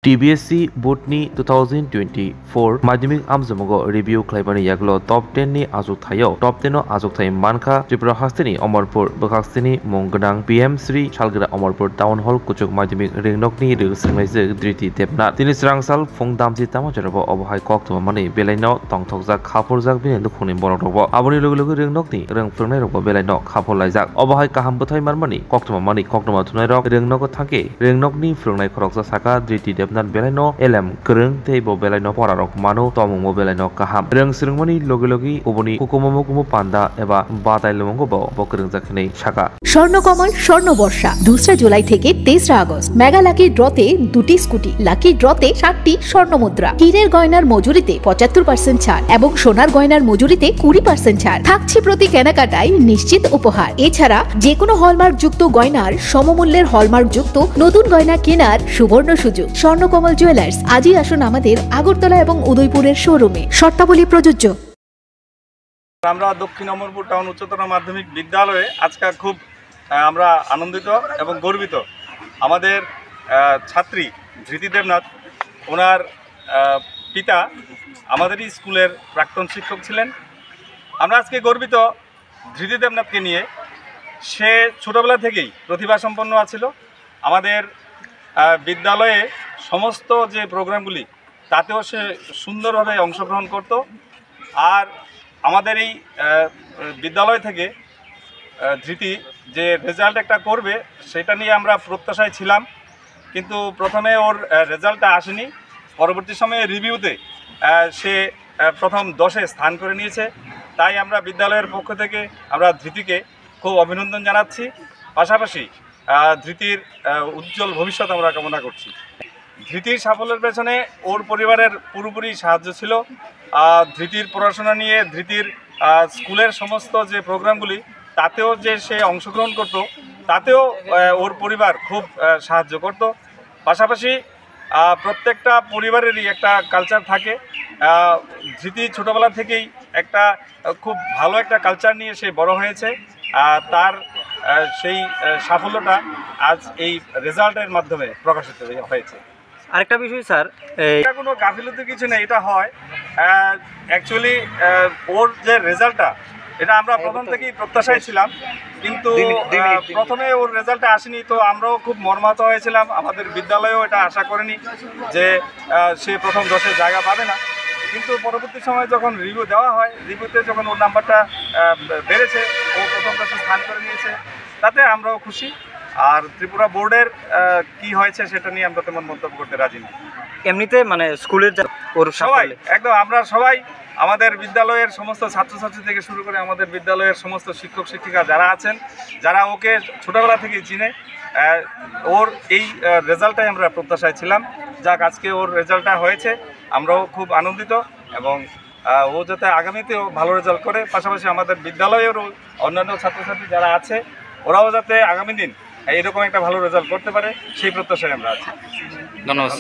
TBSC Botany 2024 Madhyamik Amjamogo Review Klaibani Yaglo Top 10 ni Azuk Thayo Top 10 no Azuk Thai Manka Tripura Hastini Amarpur Bakaksini Mongganang PM Sri Chalgara Amarpur Town Hall Kuchuk Madhyamik Ringnokni Sringaise Driti Debnat Tini Srangsal Phongdamji Tamajarabo Obhai Koktuma Mani Belaino Tongthokjak Khapurjak Bini Lukhuni Borokrobo Aboni Lugu Ringnokni Rengfrungnai Robo Belaino Khapurlaijak Obhai Kaham Buthai Marmani Koktuma Thunai Rok Ringnok Thake Ringnokni Frungnai Khoroksa Saka Driti Debnat Belaino elem kereng teibo belaino porarok mano tomungmo belaino kaham reng srengmani logi oboni kukumomo panda eba batai lomongo bo kereng jakhnei shaka Swarnakamal স্বর্ণবর্ষা 2 July থেকে 23 August mega lucky ড্রতে 2টি scooty lucky ড্রতে 7টি স্বর্ণমুদ্রা হীরের গয়নার মজুরিতে 75% ছাড় এবং সোনার গয়নার মজুরিতে 20% ছাড় থাকছে প্রতি কেনাকাটায় নিশ্চিত উপহার এছাড়া যে কোনো হলমার্ক যুক্ত গয়নার সমমূল্যের হলমার্ক যুক্ত নতুন গয়না কেনার সুবর্ণ সুযোগ স্বর্ণকমল জুয়েলার্স আজই আসুন আমাদের আগরতলা এবং উদয়পুরের শোরুমে শর্তাবলী প্রযোজ্য আমরা দক্ষিণ অমরপুর টাউন উচ্চতর মাধ্যমিক বিদ্যালয়ে আজকে খুব আমরা আনন্দিত এবং গর্বিত আমাদের ছাত্রী ধৃতি দেবনাথ ওনার পিতা আমাদেরই স্কুলের প্রাক্তন শিক্ষক ছিলেন আমরা আজকে গর্বিত ধৃতি দেবনাথকে নিয়ে সে ছোটবেলা থেকেই প্রতিভা সম্পন্ন ছিল আমাদের বিদ্যালয়ে সমস্ত যে প্রোগ্রামগুলি তাতেও সে সুন্দরভাবে অংশগ্রহণ করত আর আমাদের এই বিদ্যালয় থেকে ধৃতি যে রেজাল্ট একটা করবে সেটা নিয়ে আমরা প্রত্যাশায় ছিলাম কিন্তু প্রথমে ওর রেজাল্টটা আসেনি পরবর্তী সময়ে রিভিউতে সে প্রথম 10-এ স্থান করে নিয়েছে তাই আমরা বিদ্যালয়ের পক্ষ থেকে আমরা ধৃতিকে খুব অভিনন্দন জানাচ্ছি পাশাপাশি ধৃতির উজ্জ্বল ভবিষ্যৎ আমরা কামনা করছি ধৃতির সাফল্যের পেছনে ওর পরিবারের পুরোপুরি সাহায্য ছিল ধৃতির পড়াশোনা নিয়ে ধৃতির স্কুলের সমস্ত যে প্রোগ্রামগুলি তাতেও যে সে অংশগ্রহণ করত তাতেও ওর পরিবার খুব সাহায্য করত পাশাপাশি প্রত্যেকটা পরিবারেরই একটা কালচার থাকে ধৃতি ছোটোবেলা থেকেই একটা খুব ভালো একটা কালচার নিয়ে সে বড় হয়েছে তার সেই সাফল্যটা আজ এই রেজাল্টের মাধ্যমে প্রকাশিত হয়েছে আরেকটা বিষয় স্যার এটা কোনো গাফিলতি কিছু নেই এটা হয় অ্যাকচুয়ালি ওর যে রেজাল্টটা এটা আমরা প্রথম থেকেই প্রত্যাশায় ছিলাম কিন্তু প্রথমে ওর রেজাল্টটা আসেনি তো আমরাও খুব মর্মাহত হয়েছিলাম আমাদের বিদ্যালয়েও এটা আশা করিনি যে সে প্রথম 10-এ জায়গা পাবে না কিন্তু পরবর্তী সময়ে যখন রিভিউ দেওয়া হয় রিভিউতে যখন ওর নাম্বারটা বেড়েছে ও প্রথম 10-এ স্থান করে নিয়েছে তাতে আমরাও খুশি আর ত্রিপুরা বোর্ডের কি হয়েছে সেটা নিয়ে আমরা তেমন মন্তব্য করতে রাজি না এমনিতে মানে স্কুলের ওর সবাই একদম আমরা সবাই আমাদের বিদ্যালয়ের সমস্ত ছাত্রছাত্রী থেকে শুরু করে আমাদের বিদ্যালয়ের সমস্ত শিক্ষক শিক্ষিকা যারা আছেন যারা ওকে ছোটোবেলা থেকেই চিনে ওর এই রেজাল্টটাই আমরা প্রত্যাশায় ছিলাম যাক আজকে ওর রেজাল্টটা হয়েছে আমরাও খুব আনন্দিত এবং ও যাতে আগামীতেও ভালো রেজাল্ট করে পাশাপাশি আমাদের বিদ্যালয়েরও অন্যান্য ছাত্রছাত্রী যারা আছে ওরাও যাতে আগামী দিন এরকম একটা ভালো রেজাল্ট করতে পারে সেই প্রত্যাশায় আমরা আছি ধন্যবাদ।